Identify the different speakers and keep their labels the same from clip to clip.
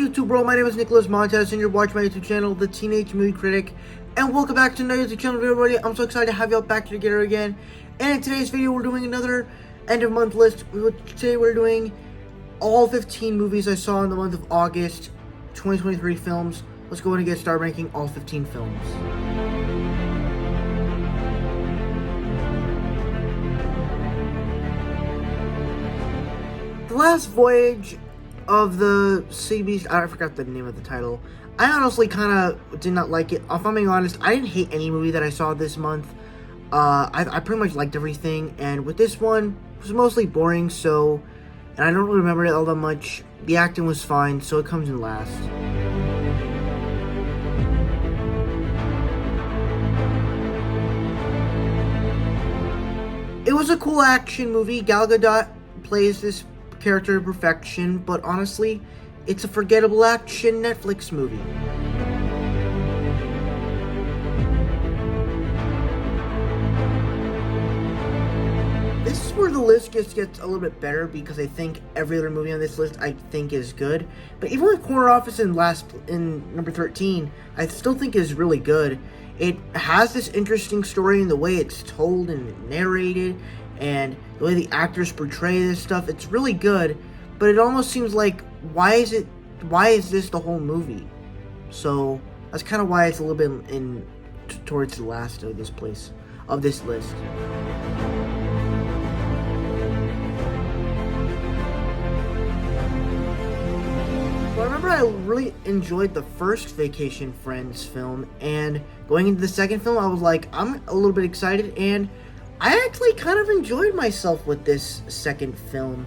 Speaker 1: YouTube world? My name is Nicholas Montez and you're watching my YouTube channel, The Teenage Movie Critic. And welcome back to another YouTube channel video, everybody. I'm so excited to have y'all back together again. And in today's video, we're doing another end of month list. Today we're doing all 15 movies I saw in the month of August, 2023 films. Let's go ahead and get started ranking all 15 films. The last Voyage of the Sea Beast, I forgot the name of the title. I honestly kind of did not like it. If I'm being honest, I didn't hate any movie that I saw this month. I pretty much liked everything, and with this one, it was mostly boring, so, and I don't really remember it all that much. The acting was fine, so it comes in last. It was a cool action movie. Gal Gadot plays this character to perfection, but honestly, it's a forgettable action Netflix movie. This is where the list gets a little bit better, because I think every other movie on this list I think is good. But even with Corner Office in number 13, I still think is really good. It has this interesting story in the way it's told and narrated, and the way the actors portray this stuff. It's really good, but it almost seems like, why is this the whole movie? So that's kind of why it's a little bit towards the last of this list. So I remember I really enjoyed the first Vacation Friends film, and going into the second film, I was like, I'm a little bit excited, and I actually kind of enjoyed myself with this second film.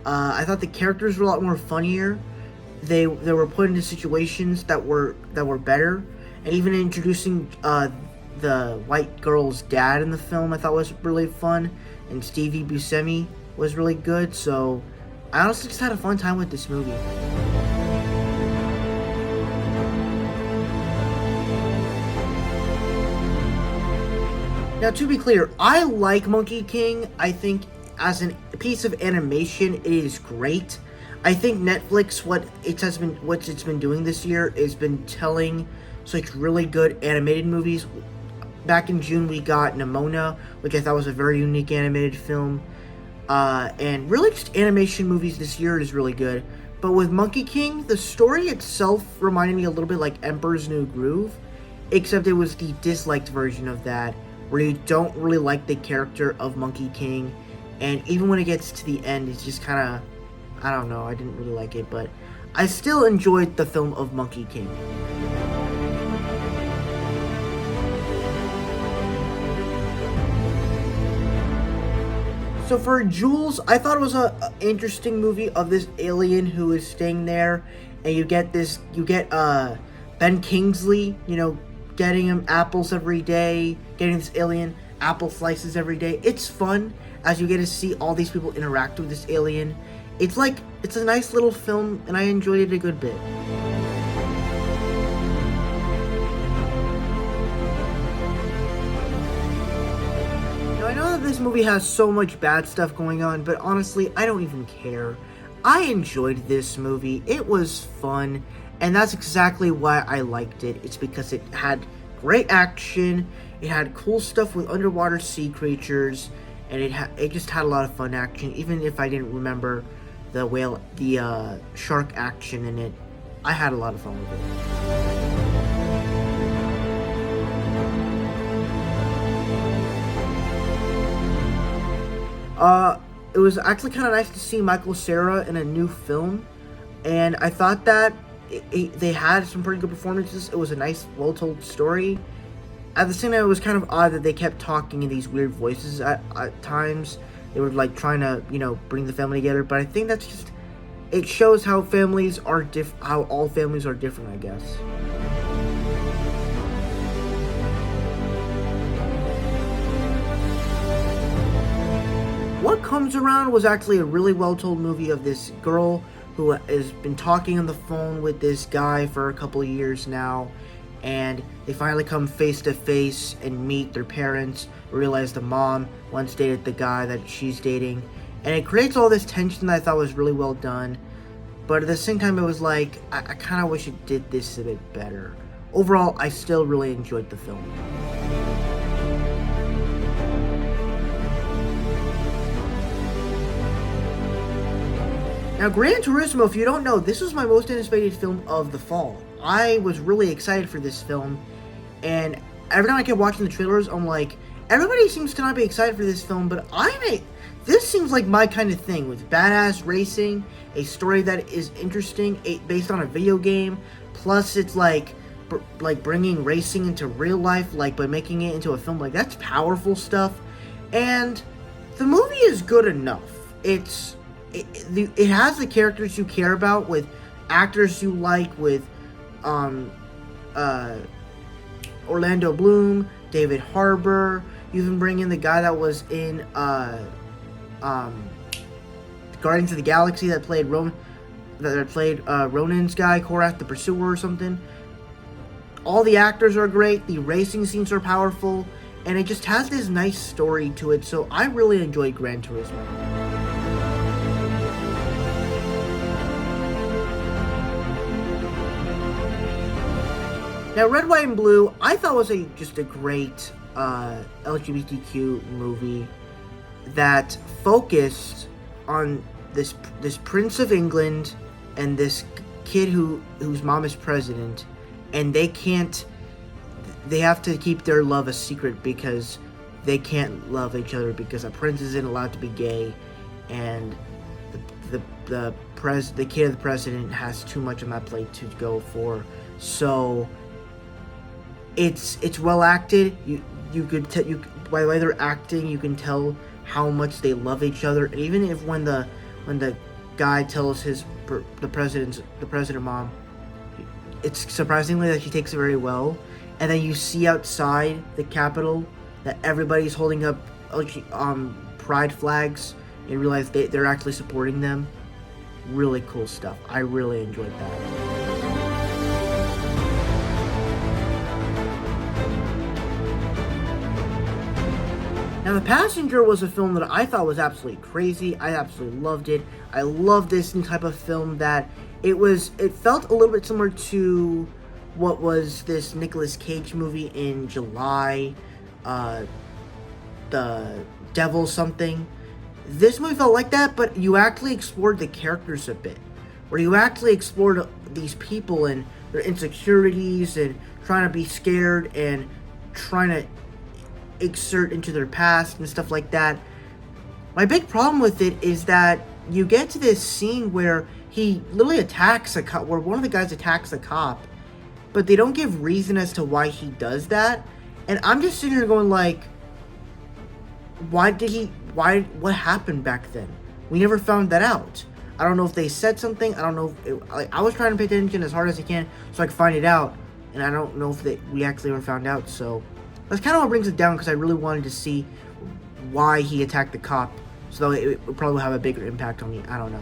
Speaker 1: I thought the characters were a lot more funnier. They were put into situations that were better, and even introducing the white girl's dad in the film, I thought was really fun, and Stevie Buscemi was really good. So I honestly just had a fun time with this movie. Now, to be clear, I like Monkey King. I think as a piece of animation, it is great. I think Netflix, what it's been doing this year is been telling such really good animated movies. Back in June, we got Nimona, which I thought was a very unique animated film. And really just animation movies this year is really good. But with Monkey King, the story itself reminded me a little bit like Emperor's New Groove, except it was the disliked version of that, where you don't really like the character of Monkey King, and even when it gets to the end, it's just kind of, I don't know, I didn't really like it, but I still enjoyed the film of Monkey King. So for Jules, I thought it was an interesting movie of this alien who is staying there, and you get Ben Kingsley, getting him apples every day, getting this alien apple slices every day. It's fun as you get to see all these people interact with this alien. It's a nice little film, and I enjoyed it a good bit. Now, I know that this movie has so much bad stuff going on, but honestly, I don't even care. I enjoyed this movie. It was fun. And that's exactly why I liked it. It's because it had great action, it had cool stuff with underwater sea creatures, and it just had a lot of fun action. Even if I didn't remember the shark action in it, I had a lot of fun with it. It was actually kind of nice to see Michael Cera in a new film, and I thought that they had some pretty good performances. It was a nice, well-told story. At the same time, it was kind of odd that they kept talking in these weird voices at times. They were trying to, bring the family together. But I think that's just, it shows how families are how all families are different, I guess. What Comes Around was actually a really well-told movie of this girl who has been talking on the phone with this guy for a couple of years now, and they finally come face to face and meet their parents, realize the mom once dated the guy that she's dating, and it creates all this tension that I thought was really well done. but at the same time, it was like, I kind of wish it did this a bit better. Overall, I still really enjoyed the film. Now, Gran Turismo, if you don't know, this was my most anticipated film of the fall. I was really excited for this film, and every time I kept watching the trailers, I'm like, everybody seems to not be excited for this film, but this seems like my kind of thing, with badass racing, a story that is interesting, based on a video game, plus it's like bringing racing into real life, like by making it into a film. Like, that's powerful stuff, and the movie is good enough. It has the characters you care about, with actors you like, with Orlando Bloom, David Harbour. You even bring in the guy that was in Guardians of the Galaxy that played Ronan's guy, Korath the Pursuer or something. All the actors are great, the racing scenes are powerful, and it just has this nice story to it, so I really enjoyed Gran Turismo. Now, Red, White, and Blue, I thought was just a great LGBTQ movie that focused on this Prince of England and this kid whose mom is president, and they have to keep their love a secret because they can't love each other because a prince isn't allowed to be gay, and the kid of the president has too much on that plate to go for. So it's well acted. You could by the way they're acting, you can tell how much they love each other. Even if when the guy tells the president mom, it's surprisingly that she takes it very well. And then you see outside the Capitol that everybody's holding up pride flags, and realize they're actually supporting them. Really cool stuff. I really enjoyed that. Now, The Passenger was a film that I thought was absolutely crazy. I absolutely loved it. I love this new type of film that it felt a little bit similar to what was this Nicolas Cage movie in July, The Devil something. This movie felt like that, but you actually explored the characters a bit, where you actually explored these people and their insecurities and trying to be scared and trying to exert into their past and stuff like that. My big problem with it is that you get to this scene where he literally attacks a cop, where one of the guys attacks a cop, but they don't give reason as to why he does that. And I'm just sitting here going like, what happened back then? We never found that out. I don't know if they said something. I don't know if I was trying to pay attention as hard as I can so I could find it out, and I don't know if we actually ever found out. So that's kind of what brings it down, because I really wanted to see why he attacked the cop, so that it would probably have a bigger impact on me. I don't know.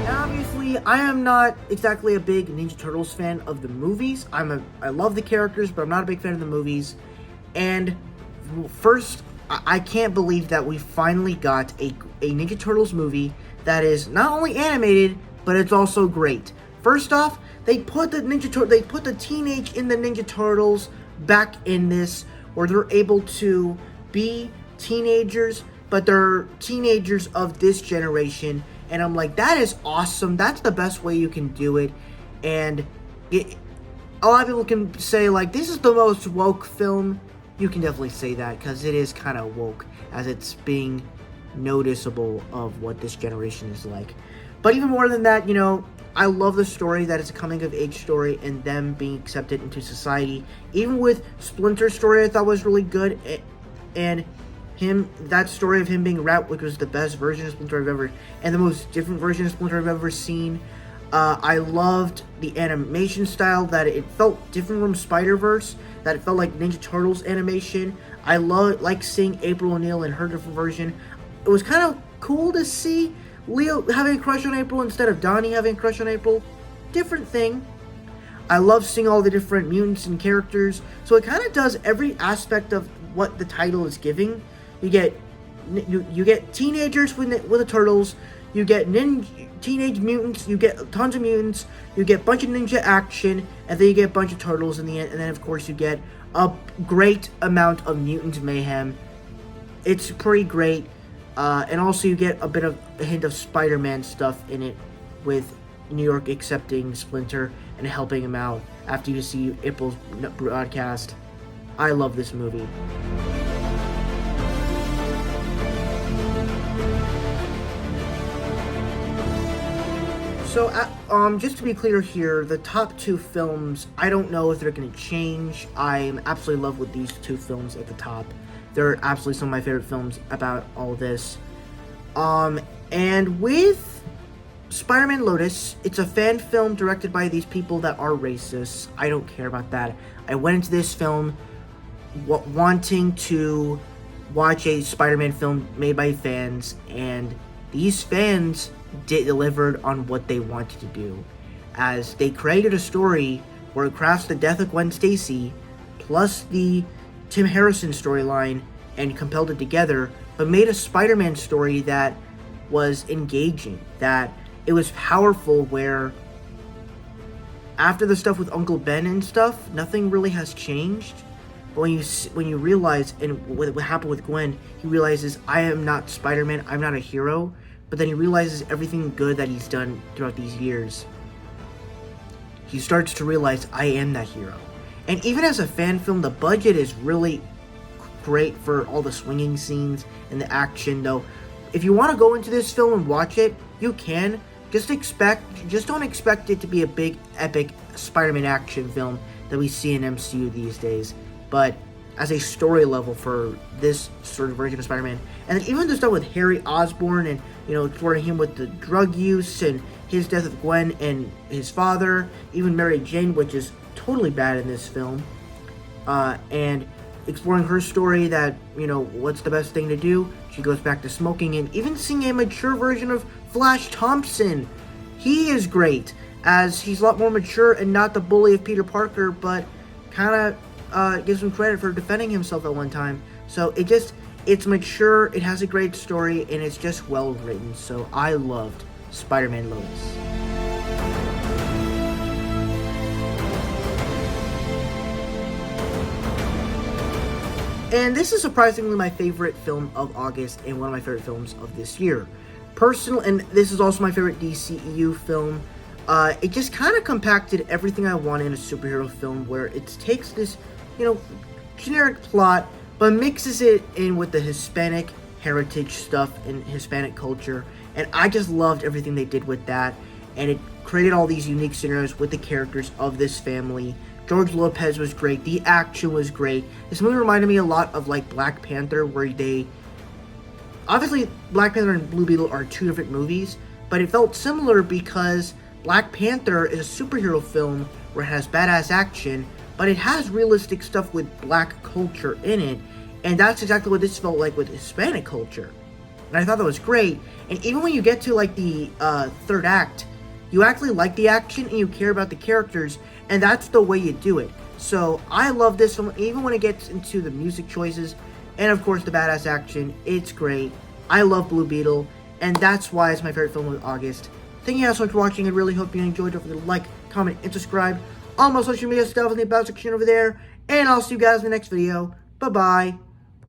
Speaker 1: Now, obviously, I am not exactly a big Ninja Turtles fan of the movies. I love the characters, but I'm not a big fan of the movies. And first, I can't believe that we finally got a Ninja Turtles movie that is not only animated, but it's also great. First off, they put the teenage in the Ninja Turtles back in this, where they're able to be teenagers, but they're teenagers of this generation. And I'm like, that is awesome. That's the best way you can do it. And a lot of people can say, like, this is the most woke film. You can definitely say that, because it is kind of woke, as it's being noticeable of what this generation is like. But even more than that, I love the story that it's a coming-of-age story and them being accepted into society. Even with Splinter's story, I thought was really good. And that story of him being Rat, which was the best version of Splinter I've ever, and the most different version of Splinter I've ever seen. I loved the animation style, that it felt different from Spider-Verse, that it felt like Ninja Turtles animation. I like seeing April O'Neil in her different version. It was kind of cool to see Leo having a crush on April instead of Donnie having a crush on April. Different thing. I love seeing all the different mutants and characters. So it kind of does every aspect of what the title is giving. You get teenagers with the turtles. You get teenage mutants. You get tons of mutants. You get a bunch of ninja action, and then you get a bunch of turtles in the end. And then of course you get a great amount of mutant mayhem. It's pretty great, and also you get a hint of Spider-Man stuff in it, with New York accepting Splinter and helping him out after you see April's broadcast. I love this movie. So, just to be clear here, the top 2 films, I don't know if they're going to change. I'm absolutely in love with these 2 films at the top. They're absolutely some of my favorite films about all this. And with Spider-Man Lotus, it's a fan film directed by these people that are racist. I don't care about that. I went into this film wanting to watch a Spider-Man film made by fans, and these fans delivered on what they wanted to do, as they created a story where it crafts the death of Gwen Stacy plus the Tim Harrison storyline and compelled it together, but made a Spider-Man story that was engaging, that it was powerful, where after the stuff with Uncle Ben and stuff, nothing really has changed. But when you realize, and what happened with Gwen, he realizes, I am not Spider-Man, I'm not a hero. But then he realizes everything good that he's done throughout these years. He starts to realize, I am that hero. And even as a fan film, the budget is really great for all the swinging scenes and the action, though. If you want to go into this film and watch it, you can. Just don't expect it to be a big, epic Spider-Man action film that we see in MCU these days. But as a story level for this sort of version of Spider-Man. And then even the stuff with Harry Osborn and, exploring him with the drug use and his death of Gwen and his father, even Mary Jane, which is totally bad in this film. And exploring her story that, what's the best thing to do? She goes back to smoking, and even seeing a mature version of Flash Thompson. He is great, as he's a lot more mature and not the bully of Peter Parker, but kind of gives him credit for defending himself at one time. So it's mature, it has a great story, and it's just well written. So I loved Spider-Man Lotus. And this is surprisingly my favorite film of August and one of my favorite films of this year. And this is also my favorite DCEU film. It just kind of compacted everything I want in a superhero film, where it takes this, generic plot, but mixes it in with the Hispanic heritage stuff and Hispanic culture. And I just loved everything they did with that. And it created all these unique scenarios with the characters of this family. George Lopez was great. The action was great. This movie reminded me a lot of Black Panther, where obviously Black Panther and Blue Beetle are 2 different movies, but it felt similar because Black Panther is a superhero film where it has badass action, but it has realistic stuff with black culture in it, and that's exactly what this felt like with Hispanic culture. And I thought that was great. And even when you get to the third act, you actually like the action and you care about the characters, and that's the way you do it. So I love this film, even when it gets into the music choices, and of course the badass action. It's great. I love Blue Beetle, and that's why it's my favorite film of August. Thank you guys so much for watching. I really hope you enjoyed. Don't forget to like, comment, and subscribe. All my social media stuff in the about section over there. And I'll see you guys in the next video. Bye-bye.